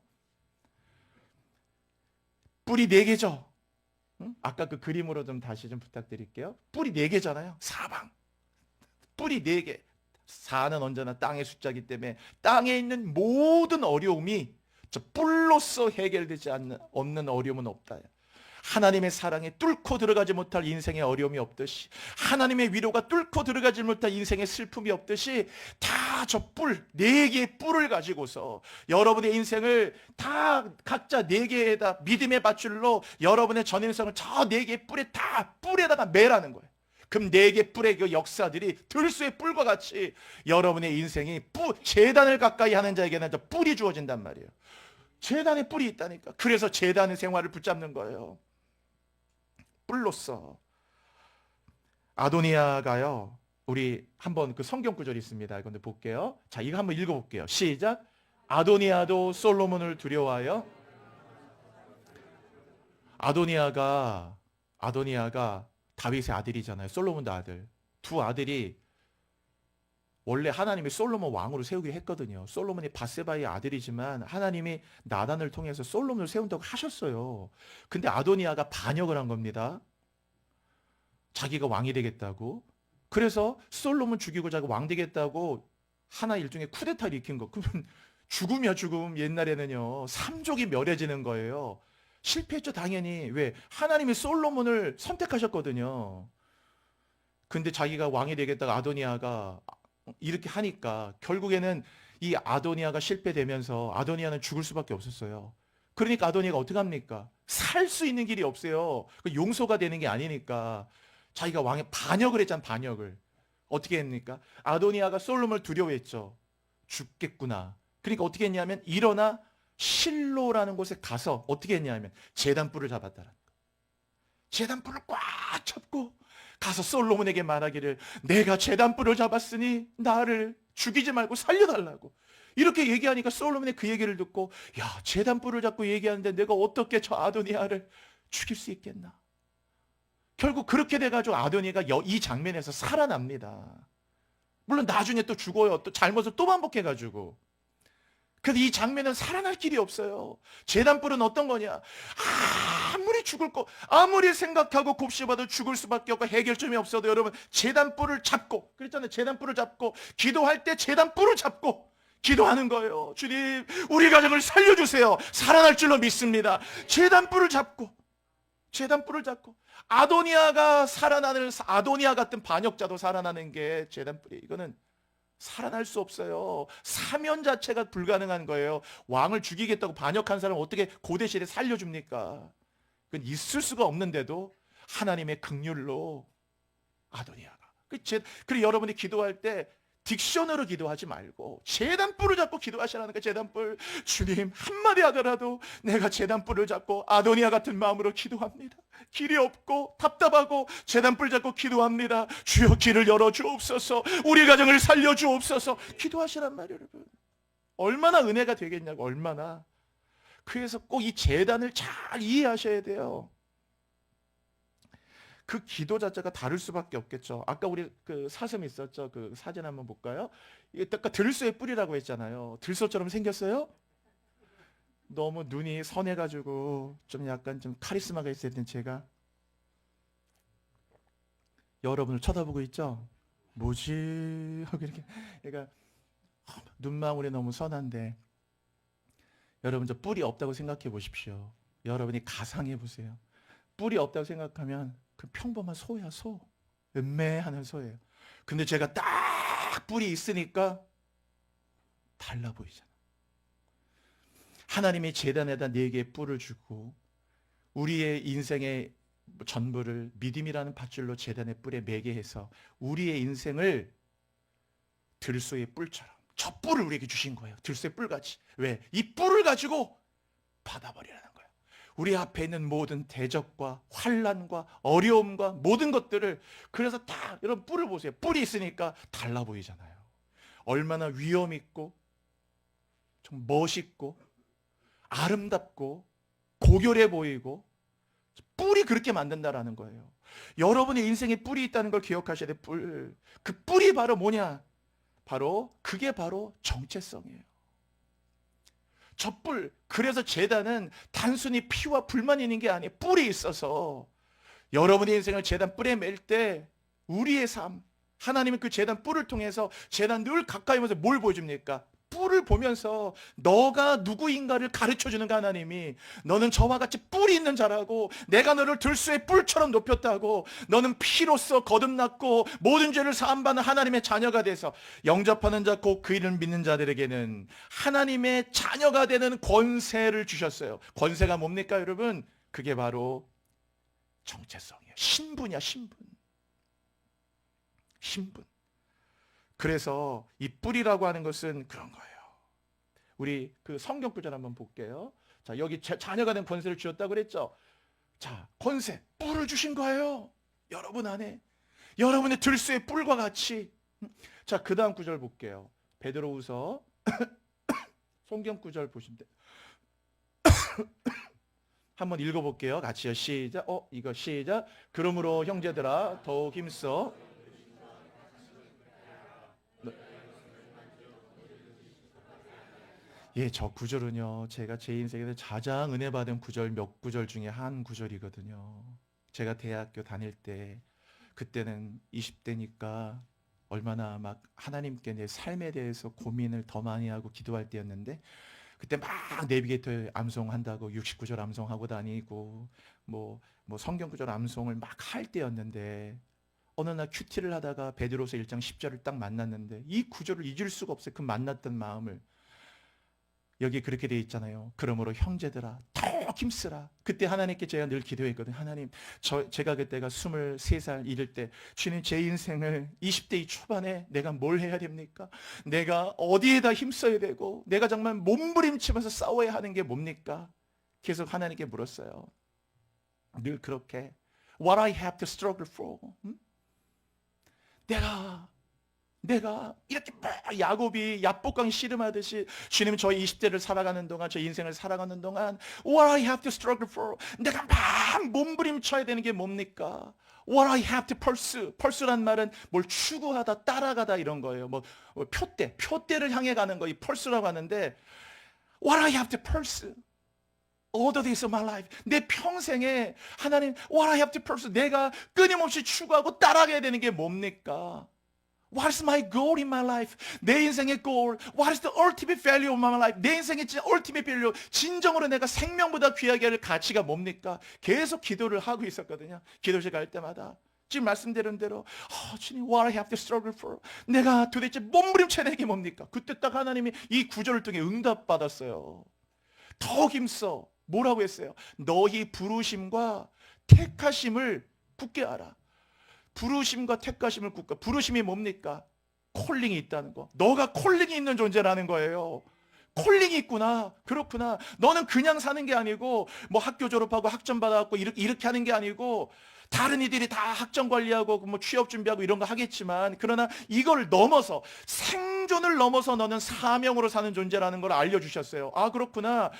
뿔이 4개죠. 아까 그 그림으로 좀 다시 좀 부탁드릴게요. 뿔이 4개잖아요. 사방. 뿔이 4개. 4는 언제나 땅의 숫자이기 때문에 땅에 있는 모든 어려움이 저 뿔로서 해결되지 없는 어려움은 없다. 하나님의 사랑에 뚫고 들어가지 못할 인생의 어려움이 없듯이, 하나님의 위로가 뚫고 들어가지 못할 인생의 슬픔이 없듯이, 다 저 뿔, 4개의 뿔을 가지고서 여러분의 인생을 다 각자 4개에다 믿음의 밧줄로 여러분의 전 인생을 저 4개의 뿔에 다 뿔에다가 매라는 거예요. 그럼 4개 뿔의 그 역사들이 들소의 뿔과 같이 여러분의 인생이 제단을 가까이 하는 자에게는 저 뿔이 주어진단 말이에요. 제단에 뿔이 있다니까. 그래서 제단의 생활을 붙잡는 거예요. 뿔로서. 아도니아가요, 우리 한번 그 성경 구절이 있습니다. 이건데 볼게요. 자, 이거 한번 읽어볼게요. 시작. 아도니아도 솔로몬을 두려워하여. 아도니아가 다윗의 아들이잖아요. 솔로몬도 아들. 두 아들이 원래 하나님이 솔로몬 왕으로 세우기로 했거든요. 솔로몬이 밧세바의 아들이지만 하나님이 나단을 통해서 솔로몬을 세운다고 하셨어요. 근데 아도니아가 반역을 한 겁니다. 자기가 왕이 되겠다고. 그래서 솔로몬 죽이고 자기가 왕 되겠다고 하나 일종의 쿠데타를 일으킨 거. 그러면 죽음이야, 죽음. 옛날에는요, 삼족이 멸해지는 거예요. 실패했죠, 당연히. 왜? 하나님이 솔로몬을 선택하셨거든요. 근데 자기가 왕이 되겠다고 아도니아가 이렇게 하니까 결국에는 이 아도니아가 실패되면서 아도니아는 죽을 수밖에 없었어요. 그러니까 아도니아가 어떻게 합니까? 살 수 있는 길이 없어요. 용서가 되는 게 아니니까 자기가 왕에 반역을 했잖아. 반역을. 어떻게 했습니까? 아도니아가 솔로몬을 두려워했죠. 죽겠구나. 그러니까 어떻게 했냐면 일어나 실로라는 곳에 가서 어떻게 했냐면 제단뿔을 잡았다라는 거예요. 제단뿔을 꽉 잡고 가서 솔로몬에게 말하기를 내가 제단불을 잡았으니 나를 죽이지 말고 살려달라고. 이렇게 얘기하니까 솔로몬이 그 얘기를 듣고 야, 제단불을 잡고 얘기하는데 내가 어떻게 저 아도니아를 죽일 수 있겠나. 결국 그렇게 돼가지고 아도니아가 이 장면에서 살아납니다. 물론 나중에 또 죽어요. 또 잘못을 또 반복해가지고. 그래서 이 장면은 살아날 길이 없어요. 제단불은 어떤 거냐? 아무리 죽을 거, 아무리 생각하고 곱씹어도 죽을 수밖에 없고 해결점이 없어도 여러분 제단불을 잡고, 그랬잖아요. 제단불을 잡고 기도할 때 제단불을 잡고 기도하는 거예요. 주님, 우리 가정을 살려주세요. 살아날 줄로 믿습니다. 제단불을 잡고 아도니아가 살아나는, 아도니아 같은 반역자도 살아나는 게 제단불이에요. 이거는 살아날 수 없어요. 사면 자체가 불가능한 거예요. 왕을 죽이겠다고 반역한 사람을 어떻게 고대 시대에 살려줍니까? 그건 있을 수가 없는데도 하나님의 긍휼로 아도니아가. 그리고 여러분이 기도할 때 딕션으로 기도하지 말고 제단불을 잡고 기도하시라는 거예요. 제단불. 주님, 한마디 하더라도 내가 제단불을 잡고 아도니아 같은 마음으로 기도합니다. 길이 없고 답답하고 제단불 잡고 기도합니다. 주여 길을 열어주옵소서. 우리 가정을 살려주옵소서. 기도하시란 말이에요, 여러분. 얼마나 은혜가 되겠냐고, 얼마나. 그래서 꼭 이 제단을 잘 이해하셔야 돼요. 그 기도 자체가 다를 수밖에 없겠죠. 아까 우리 그 사슴 있었죠. 그 사진 한번 볼까요? 이게 아까 들소의 뿔이라고 했잖아요. 들소처럼 생겼어요? 너무 눈이 선해가지고 좀 약간 좀 카리스마가 있어야 되는 제가 여러분을 쳐다보고 있죠. 뭐지? 하고 이렇게 그러니까 눈망울이 너무 선한데 여러분 저 뿔이 없다고 생각해 보십시오. 여러분이 가상해 보세요. 뿔이 없다고 생각하면 그 평범한 소야, 소. 음매하는 소예요. 근데 제가 딱 뿔이 있으니까 달라 보이잖아. 하나님이 제단에다 4개의 뿔을 주고 우리의 인생의 전부를 믿음이라는 밧줄로 제단의 뿔에 매게 해서 우리의 인생을 들소의 뿔처럼 저 뿔을 우리에게 주신 거예요. 들소의 뿔같이. 왜? 이 뿔을 가지고 받아버리라는 거예요. 우리 앞에 있는 모든 대적과 환난과 어려움과 모든 것들을. 그래서 다 여러분 뿔을 보세요. 뿔이 있으니까 달라 보이잖아요. 얼마나 위험 있고 좀 멋있고 아름답고 고결해 보이고 뿔이 그렇게 만든다라는 거예요. 여러분의 인생에 뿔이 있다는 걸 기억하셔야 돼요. 뿔. 그 뿔이 바로 뭐냐? 그게 바로 정체성이에요. 저 뿔. 그래서 제단은 단순히 피와 불만 있는 게 아니에요. 뿔이 있어서 여러분의 인생을 제단 뿔에 맬 때 우리의 삶, 하나님은 그 제단 뿔을 통해서 제단 늘 가까이 오면서 뭘 보여줍니까? 뿔을 보면서 너가 누구인가를 가르쳐주는 하나님이 너는 저와 같이 뿔이 있는 자라고 내가 너를 들소의 뿔처럼 높였다고 너는 피로써 거듭났고 모든 죄를 사함받는 하나님의 자녀가 돼서 영접하는 자 곧 그 이름을 믿는 자들에게는 하나님의 자녀가 되는 권세를 주셨어요. 권세가 뭡니까 여러분? 그게 바로 정체성이에요. 신분이야, 신분. 신분. 그래서 이 뿔이라고 하는 것은 그런 거예요. 우리 그 성경 구절 한번 볼게요. 자, 여기 자녀가 된 권세를 주셨다고 그랬죠. 자, 권세, 뿔을 주신 거예요. 여러분 안에. 여러분의 들소의 뿔과 같이. 자, 그 다음 구절 볼게요. 베드로후서 성경 구절 보시면 돼요. 한번 읽어볼게요. 같이요. 시작. 이거 시작. 그러므로 형제들아 더욱 힘써. 예, 저 구절은요, 제가 제 인생에서 가장 은혜 받은 구절 몇 구절 중에 한 구절이거든요. 제가 대학교 다닐 때, 그때는 20대니까 얼마나 막 하나님께 내 삶에 대해서 고민을 더 많이 하고 기도할 때였는데, 그때 막 내비게이터 암송한다고 69절 암송하고 다니고, 뭐 성경 구절 암송을 막 할 때였는데, 어느 날 큐티를 하다가 베드로서 1장 10절을 딱 만났는데, 이 구절을 잊을 수가 없어요. 그 만났던 마음을. 여기 그렇게 돼 있잖아요. 그러므로 형제들아 더욱 힘쓰라. 그때 하나님께 제가 늘 기도했거든요. 하나님, 제가 그때가 23살 이럴 때 주님 제 인생을 20대 초반에 내가 뭘 해야 됩니까? 내가 어디에다 힘써야 되고 내가 정말 몸부림치면서 싸워야 하는 게 뭡니까? 계속 하나님께 물었어요. 늘 그렇게 What I have to struggle for. 내가 이렇게 막 야곱이 야복강 씨름하듯이 주님 저희 20대를 살아가는 동안 저 인생을 살아가는 동안 What I have to struggle for 내가 막 몸부림쳐야 되는 게 뭡니까? What I have to pursue pursue란 말은 뭘 추구하다 따라가다 이런 거예요. 뭐 표대를 향해 가는 거 이 pursue라고 하는데 What I have to pursue all the days of my life 내 평생에 하나님 What I have to pursue 내가 끊임없이 추구하고 따라가야 되는 게 뭡니까? What is my goal in my life? 내 인생의 goal. What is the ultimate value of my life? 내 인생의 ultimate value. 진정으로 내가 생명보다 귀하게 할 가치가 뭡니까? 계속 기도를 하고 있었거든요. 기도실 갈 때마다. 지금 말씀드린 대로 주님, what I have to struggle for. 내가 도대체 몸부림쳐야 되는 게 뭡니까? 그때 딱 하나님이 이 구절을 통해 응답받았어요. 더 힘써. 뭐라고 했어요? 너희 부르심과 택하심을 굳게 알아. 부르심과 택하심을 굳게. 부르심이 뭡니까? 콜링이 있다는 거. 너가 콜링이 있는 존재라는 거예요. 콜링이 있구나. 그렇구나. 너는 그냥 사는 게 아니고 뭐 학교 졸업하고 학점 받아갖고 이렇게 하는 게 아니고 다른 이들이 다 학점 관리하고 뭐 취업 준비하고 이런 거 하겠지만 그러나 이걸 넘어서 생존을 넘어서 너는 사명으로 사는 존재라는 걸 알려주셨어요. 아 그렇구나.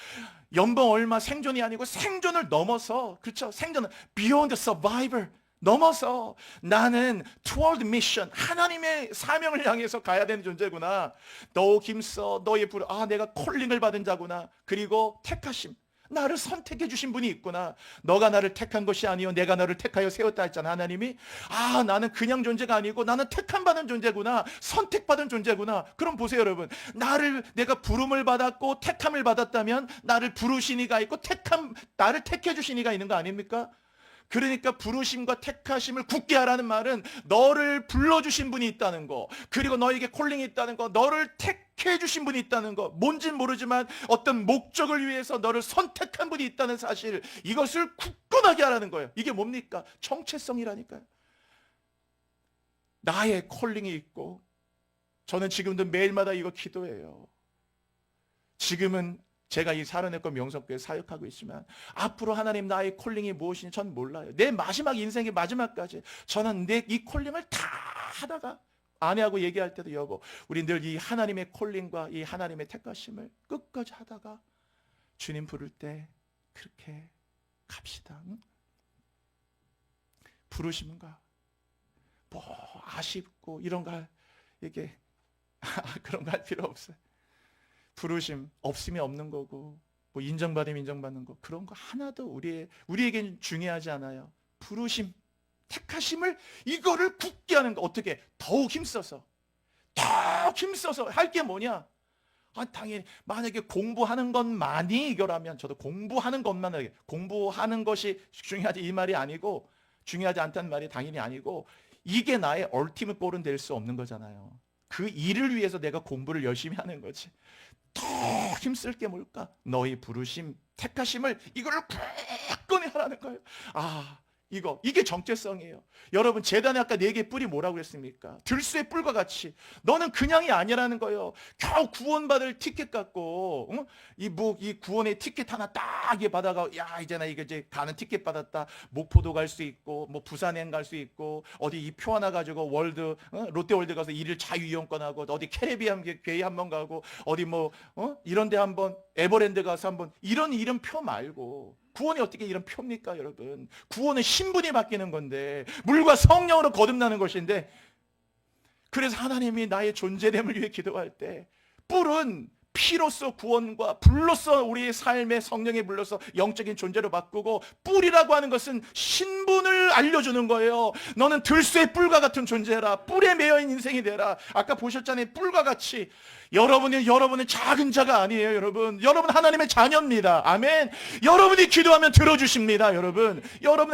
연봉 얼마 생존이 아니고 생존을 넘어서 그렇죠. 생존은 beyond survivor. 넘어서 나는 toward mission 하나님의 사명을 향해서 가야 되는 존재구나. 너 힘써 너의 내가 콜링을 받은 자구나. 그리고 택하심 나를 선택해 주신 분이 있구나. 너가 나를 택한 것이 아니요 내가 너를 택하여 세웠다 했잖아 하나님이. 나는 그냥 존재가 아니고 나는 택함 받은 존재구나. 선택받은 존재구나. 그럼 보세요 여러분. 내가 부름을 받았고 택함을 받았다면 나를 부르신 이가 있고 나를 택해 주신 이가 있는 거 아닙니까? 그러니까 부르심과 택하심을 굳게 하라는 말은 너를 불러주신 분이 있다는 거, 그리고 너에게 콜링이 있다는 거, 너를 택해 주신 분이 있다는 거, 뭔진 모르지만 어떤 목적을 위해서 너를 선택한 분이 있다는 사실, 이것을 굳건하게 하라는 거예요. 이게 뭡니까? 정체성이라니까요. 나의 콜링이 있고, 저는 지금도 매일마다 이거 기도해요. 지금은 제가 이 사랑의꽃 명성교회 사역하고 있지만 앞으로 하나님 나의 콜링이 무엇인지 전 몰라요. 내 마지막 인생의 마지막까지 저는 이 콜링을 다 하다가 아내하고 얘기할 때도 여보 우리 늘 이 하나님의 콜링과 이 하나님의 택하심을 끝까지 하다가 주님 부를 때 그렇게 갑시다. 응? 부르심과 뭐 아쉽고 이런 거 이게 그런 거 할 필요 없어요. 부르심 없으면 없는 거고 뭐 인정받으면 인정받는 거 그런 거 하나도 우리에겐 중요하지 않아요. 부르심, 택하심을 이거를 굳게 하는 거 어떻게 더욱 힘써서 할 게 뭐냐? 당연히 만약에 공부하는 것만이 이거라면 저도 공부하는 것만 하게 공부하는 것이 중요하지 이 말이 아니고 중요하지 않다는 말이 당연히 아니고 이게 나의 얼티밋 골은 될 수 없는 거잖아요. 그 일을 위해서 내가 공부를 열심히 하는 거지. 더 힘쓸 게 뭘까? 너희 부르심, 택하심을 이거를 굳건히 하라는 거예요. 이게 정체성이에요. 여러분 재단에 아까 4개 뿔이 뭐라고 그랬습니까? 들수의 뿔과 같이 너는 그냥이 아니라는 거예요. 겨우 구원받을 티켓 갖고 이 구원의 티켓 하나 딱 받아가 이제 나 이제 가는 티켓 받았다. 목포도 갈 수 있고 뭐 부산행 갈 수 있고 어디 이 표 하나 가지고 롯데월드 가서 일일 자유이용권하고 어디 캐리비안 궤에 한번 가고 어디 이런 데 한번 에버랜드 가서 한번 이런 표 말고 구원이 어떻게 이런 표입니까 여러분? 구원은 신분이 바뀌는 건데 물과 성령으로 거듭나는 것인데 그래서 하나님이 나의 존재됨을 위해 기도할 때 뿔은 피로써 구원과 불로써 우리의 삶의 성령의 불로써 영적인 존재로 바꾸고 뿔이라고 하는 것은 신분을 알려주는 거예요. 너는 들쇠의 뿔과 같은 존재라. 뿔에 매여있는 인생이 되라. 아까 보셨잖아요. 뿔과 같이 여러분은 작은 자가 아니에요. 여러분 하나님의 자녀입니다. 아멘. 여러분이 기도하면 들어주십니다. 여러분은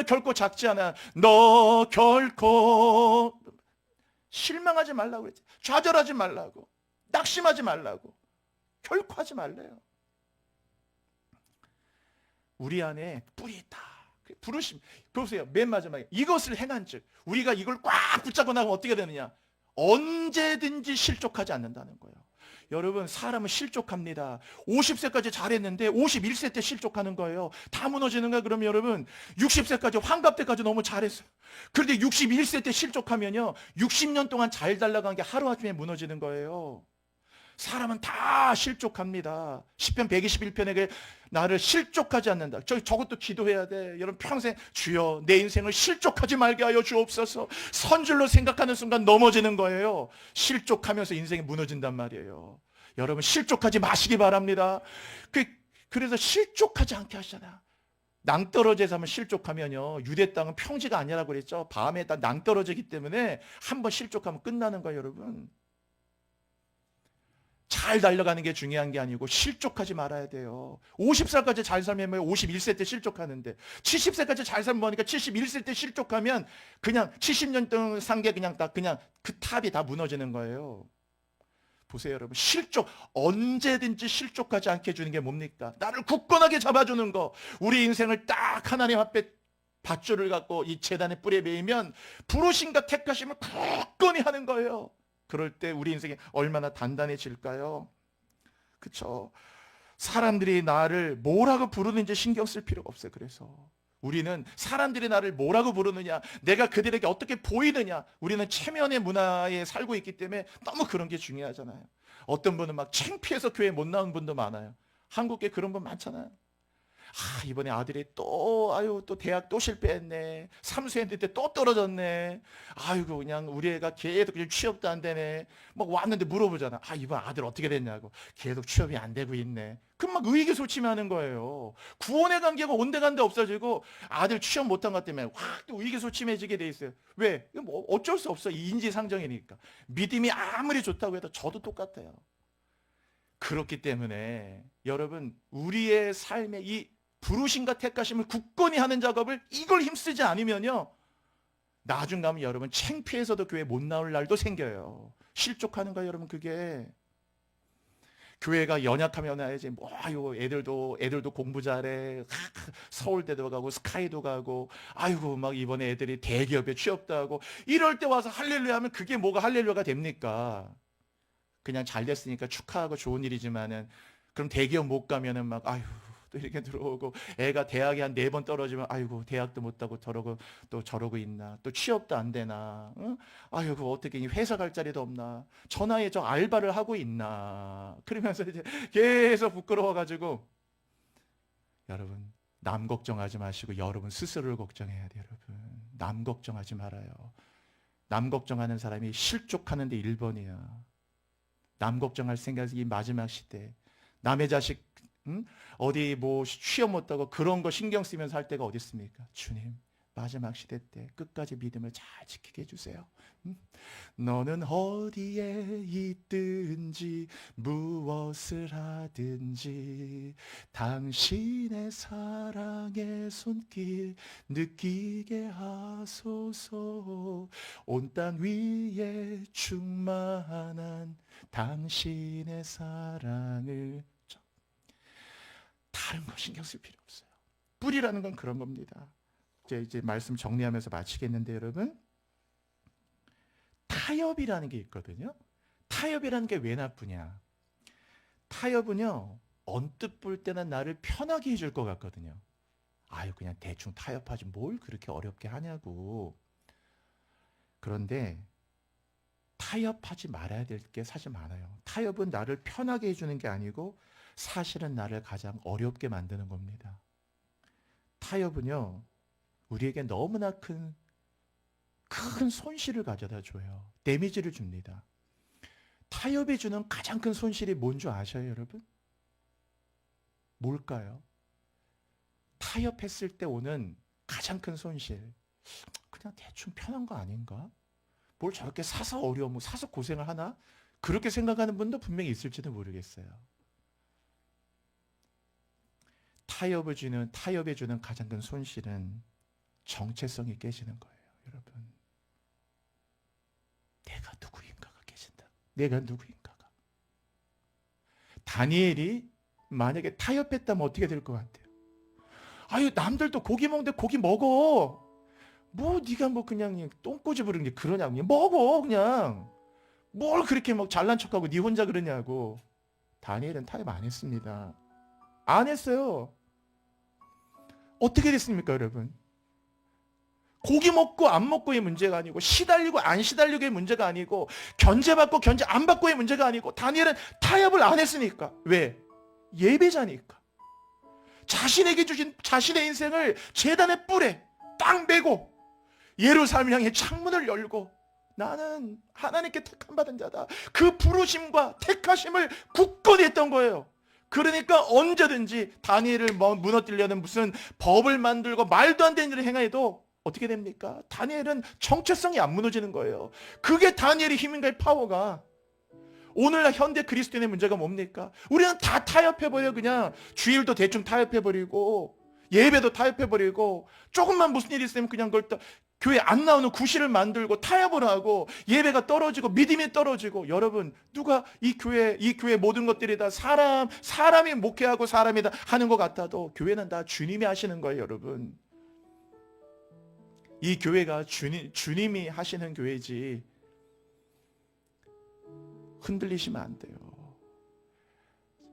결코 작지 않아. 너 결코 실망하지 말라고 그랬지. 좌절하지 말라고 낙심하지 말라고 결코 하지 말래요. 우리 안에 뿔이 있다. 부르심. 보세요. 맨 마지막에 이것을 행한 즉 우리가 이걸 꽉 붙잡고 나가면 어떻게 되느냐? 언제든지 실족하지 않는다는 거예요. 여러분, 사람은 실족합니다. 50세까지 잘했는데 51세 때 실족하는 거예요. 다 무너지는 거야. 그러면 여러분, 60세까지 환갑 때까지 너무 잘했어요. 그런데 61세 때 실족하면요, 60년 동안 잘 달라간 게 하루아침에 무너지는 거예요. 사람은 다 실족합니다. 시편 121편에 나를 실족하지 않는다. 저것도 기도해야 돼. 여러분, 평생 주여 내 인생을 실족하지 말게 하여 주옵소서. 선줄로 생각하는 순간 넘어지는 거예요. 실족하면서 인생이 무너진단 말이에요. 여러분, 실족하지 마시기 바랍니다. 그래서 실족하지 않게 하시잖아. 낭떠러지에서 한번 실족하면요, 유대 땅은 평지가 아니라고 그랬죠. 밤에 딱 낭떠러지기 때문에 한번 실족하면 끝나는 거예요. 여러분, 잘 달려가는 게 중요한 게 아니고 실족하지 말아야 돼요. 50살까지 잘 살면 51세 때 실족하는데, 70세까지 잘 살면 뭐니까 71세 때 실족하면 그냥 70년 동안 산 게 그냥 그 탑이 다 무너지는 거예요. 보세요, 여러분. 언제든지 실족하지 않게 해주는 게 뭡니까? 나를 굳건하게 잡아주는 거. 우리 인생을 딱 하나님 앞에 밧줄을 갖고 이 제단의 뿔에 매이면 부르심과 택하심을 굳건히 하는 거예요. 그럴 때 우리 인생이 얼마나 단단해질까요? 그렇죠? 사람들이 나를 뭐라고 부르는지 신경 쓸 필요가 없어요. 그래서 우리는 사람들이 나를 뭐라고 부르느냐, 내가 그들에게 어떻게 보이느냐, 우리는 체면의 문화에 살고 있기 때문에 너무 그런 게 중요하잖아요. 어떤 분은 막 창피해서 교회 못 나온 분도 많아요. 한국에 그런 분 많잖아요. 이번에 아들이 또 대학 또 실패했네. 삼수했는데 또 떨어졌네. 아이고, 그냥 우리 애가 계속 그냥 취업도 안 되네. 막 왔는데 물어보잖아. 이번 아들 어떻게 됐냐고. 계속 취업이 안 되고 있네. 그럼 막 의기소침하는 거예요. 구원의 관계가 온데간데 없어지고 아들 취업 못한 것 때문에 확 또 의기소침해지게 돼 있어요. 왜? 이거 뭐 어쩔 수 없어. 인지상정이니까. 믿음이 아무리 좋다고 해도 저도 똑같아요. 그렇기 때문에 여러분, 우리의 삶의 이 부르심과 택하심을 굳건히 하는 작업을, 이걸 힘쓰지 않으면요, 나중 가면 여러분 창피해서도 교회 못 나올 날도 생겨요. 실족하는 거예요, 여러분. 그게 교회가 연약하면 와야지. 애들도 공부 잘해. 서울대도 가고 스카이도 가고. 아이고, 막 이번에 애들이 대기업에 취업도 하고. 이럴 때 와서 할렐루야 하면 그게 뭐가 할렐루야가 됩니까? 그냥 잘 됐으니까 축하하고 좋은 일이지만은, 그럼 대기업 못 가면은 막 또 이렇게 들어오고, 애가 대학에 한 4번 떨어지면 아이고, 대학도 못 가고 저러고 있나, 또 취업도 안 되나, 응? 아이고, 어떻게 회사 갈 자리도 없나, 전화에 저 알바를 하고 있나, 그러면서 이제 계속 부끄러워가지고. 여러분, 남 걱정하지 마시고 여러분 스스로를 걱정해야 돼요. 여러분, 남 걱정하지 말아요. 남 걱정하는 사람이 실족하는데 1번이야. 남 걱정할 생각이 이 마지막 시대. 남의 자식 어디 뭐 취업 못하고 그런 거 신경 쓰면서 할 때가 어디 있습니까? 주님, 마지막 시대 때 끝까지 믿음을 잘 지키게 해주세요. 너는 어디에 있든지 무엇을 하든지 당신의 사랑의 손길 느끼게 하소서. 온 땅 위에 충만한 당신의 사랑을. 다른 거 신경 쓸 필요 없어요. 뿌리라는 건 그런 겁니다. 이제 말씀 정리하면서 마치겠는데, 여러분, 타협이라는 게 있거든요. 타협이라는 게 왜 나쁘냐? 타협은요, 언뜻 볼 때는 나를 편하게 해줄 것 같거든요. 그냥 대충 타협하지 뭘 그렇게 어렵게 하냐고. 그런데 타협하지 말아야 될 게 사실 많아요. 타협은 나를 편하게 해주는 게 아니고 사실은 나를 가장 어렵게 만드는 겁니다. 타협은요, 우리에게 너무나 큰 손실을 가져다 줘요. 데미지를 줍니다. 타협이 주는 가장 큰 손실이 뭔 줄 아셔요, 여러분? 뭘까요? 타협했을 때 오는 가장 큰 손실. 그냥 대충 편한 거 아닌가? 뭘 저렇게 사서 사서 고생을 하나? 그렇게 생각하는 분도 분명히 있을지도 모르겠어요. 타협에 주는 가장 큰 손실은 정체성이 깨지는 거예요, 여러분. 내가 누구인가가 깨진다. 내가 누구인가가. 다니엘이 만약에 타협했다면 어떻게 될 것 같아요? 남들도 고기 먹는데 고기 먹어. 네가 그냥 똥꼬집으로 그러냐. 그냥 먹어, 그냥. 뭘 그렇게 막 잘난 척하고 네 혼자 그러냐고. 다니엘은 타협 안 했습니다. 안 했어요. 어떻게 됐습니까, 여러분? 고기 먹고 안 먹고의 문제가 아니고, 시달리고 안 시달리고의 문제가 아니고, 견제받고 견제 안 받고의 문제가 아니고, 다니엘은 타협을 안 했으니까. 왜? 예배자니까. 자신에게 주신 자신의 인생을 제단의 뿔에 딱 메고 예루살렘을 향해 창문을 열고, 나는 하나님께 택함 받은 자다. 그 부르심과 택하심을 굳건히 했던 거예요. 그러니까 언제든지 다니엘을 무너뜨리려는 무슨 법을 만들고 말도 안 되는 일을 행해도 어떻게 됩니까? 다니엘은 정체성이 안 무너지는 거예요. 그게 다니엘의 힘인가요? 파워가. 오늘날 현대 그리스도인의 문제가 뭡니까? 우리는 다 타협해버려. 그냥 주일도 대충 타협해버리고, 예배도 타협해버리고, 조금만 무슨 일이 있으면 그냥 그걸 또 교회 안 나오는 구실을 만들고 타협을 하고, 예배가 떨어지고 믿음이 떨어지고. 여러분, 누가 이 교회 모든 것들이 다 사람이 목회하고 사람이 다 하는 것 같아도 교회는 다 주님이 하시는 거예요, 여러분. 이 교회가 주님이 하시는 교회지. 흔들리시면 안 돼요.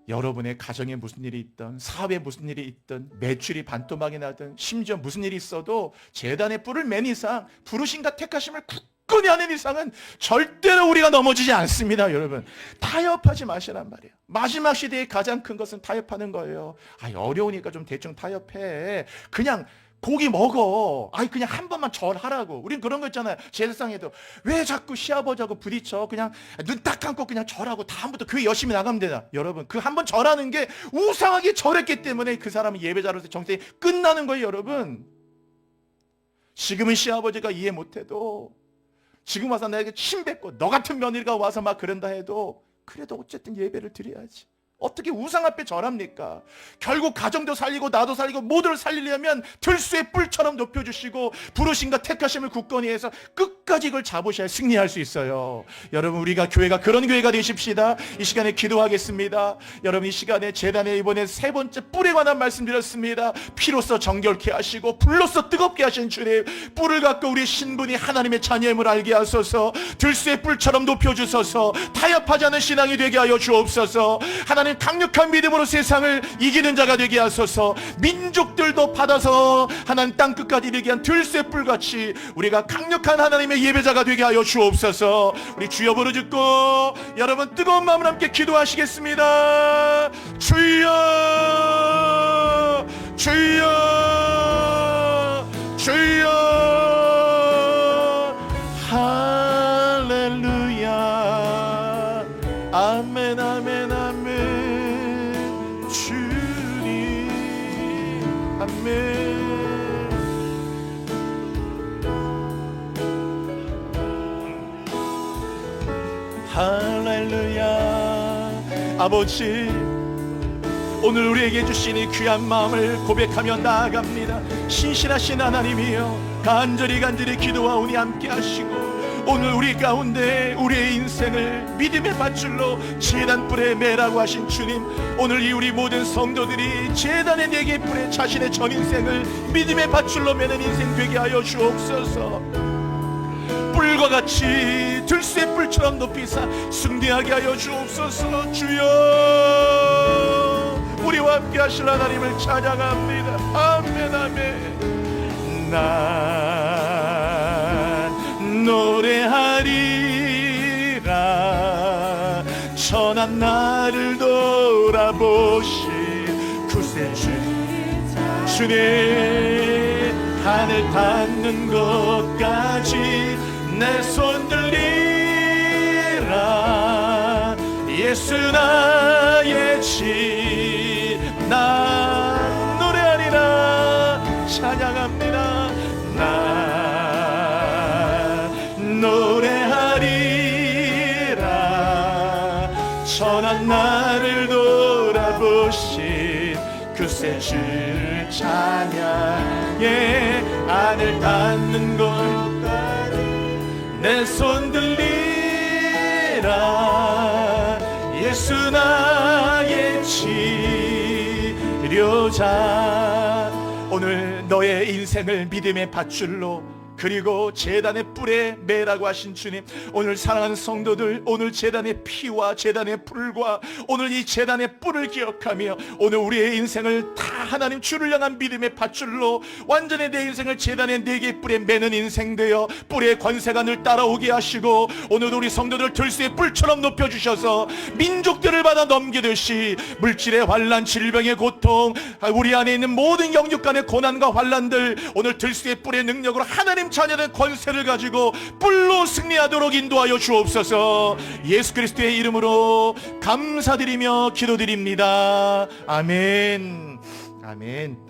여러분의 가정에 무슨 일이 있든, 사회에 무슨 일이 있든, 매출이 반토막이 나든, 심지어 무슨 일이 있어도 제단에 뿔을 맨 이상, 부르심과 택하심을 굳건히 하는 이상은 절대로 우리가 넘어지지 않습니다. 여러분, 타협하지 마시란 말이에요. 마지막 시대의 가장 큰 것은 타협하는 거예요. 어려우니까 좀 대충 타협해. 그냥 고기 먹어. 그냥 한 번만 절하라고. 우린 그런 거 있잖아요. 제사상에도 왜 자꾸 시아버지하고 부딪혀. 그냥 눈 딱 감고 그냥 절하고 다음부터 교회 열심히 나가면 되나. 여러분, 그 한 번 절하는 게 우상하게 절했기 때문에 그 사람은 예배자로서 정생이 끝나는 거예요. 여러분, 지금은 시아버지가 이해 못해도, 지금 와서 나에게 침 뱉고 너 같은 며느리가 와서 막 그런다 해도, 그래도 어쨌든 예배를 드려야지. 어떻게 우상 앞에 절합니까? 결국 가정도 살리고 나도 살리고 모두를 살리려면 들수의 뿔처럼 높여주시고 부르심과 택하심을 굳건히 해서 끝까지 이걸 잡으셔야 승리할 수 있어요. 여러분, 우리가 교회가 그런 교회가 되십시다. 이 시간에 기도하겠습니다. 여러분, 이 시간에 제단에 이번에 세 번째 뿔에 관한 말씀드렸습니다. 피로써 정결케 하시고 불로써 뜨겁게 하신 주님, 뿔을 갖고 우리 신분이 하나님의 자녀임을 알게 하소서. 들수의 뿔처럼 높여주소서. 타협하지 않는 신앙이 되게 하여 주옵소서. 하나님, 강력한 믿음으로 세상을 이기는 자가 되게 하소서. 민족들도 받아서 하나님 땅 끝까지 이르게 한 들쇠 뿔같이 우리가 강력한 하나님의 예배자가 되게 하여 주옵소서. 우리 주여 부르짖고 여러분 뜨거운 마음으로 함께 기도하시겠습니다. 주여, 주여, 주여. 할렐루야. 아멘, 아멘, 아멘. 주님, 아멘. 할렐루야. 아버지, 오늘 우리에게 주신 이 귀한 마음을 고백하며 나아갑니다. 신실하신 하나님이여, 간절히 기도하오니 함께 하시고 오늘 우리 가운데 우리의 인생을 믿음의 밧줄로 제단 뿔에 매라고 하신 주님, 오늘 이 우리 모든 성도들이 제단의 네 개의 뿔에 자신의 전 인생을 믿음의 밧줄로 매는 인생 되게 하여 주옵소서. 뿔과 같이 들쇠 뿔처럼 높이사 승리하게 하여 주옵소서. 주여, 우리와 함께 하실 하나님을 찬양합니다. 아멘, 아멘. 난 노래하리라. 천한 나를 돌아보신 구세 주님, 하늘 닿는 곳까지 내 손 들리라. 예수 나의 집, 난 노래하리라. 찬양합니다. 난 노래하리라. 천한 나를 돌아보신 그새 주를 찬양해. 하늘 닿는 곳까지 내 손 들리라. 예수 나의 치료자. 오늘 너의 인생을 믿음의 밧줄로 그리고 제단의 뿔에 매라고 하신 주님, 오늘 사랑하는 성도들, 오늘 제단의 피와 제단의 불과 오늘 이 제단의 뿔을 기억하며 오늘 우리의 인생을 다 하나님 주를 향한 믿음의 밧줄로 완전히 내 인생을 제단의 네 개의 뿔에 매는 인생 되어 뿔의 권세가 늘 따라오게 하시고, 오늘 우리 성도들 들수의 뿔처럼 높여주셔서 민족들을 받아 넘기듯이 물질의 환난, 질병의 고통, 우리 안에 있는 모든 영육 간의 고난과 환난들 오늘 들수의 뿔의 능력으로 하나님 자녀된 권세를 가지고 뿔로 승리하도록 인도하여 주옵소서. 예수 그리스도의 이름으로 감사드리며 기도드립니다. 아멘. 아멘.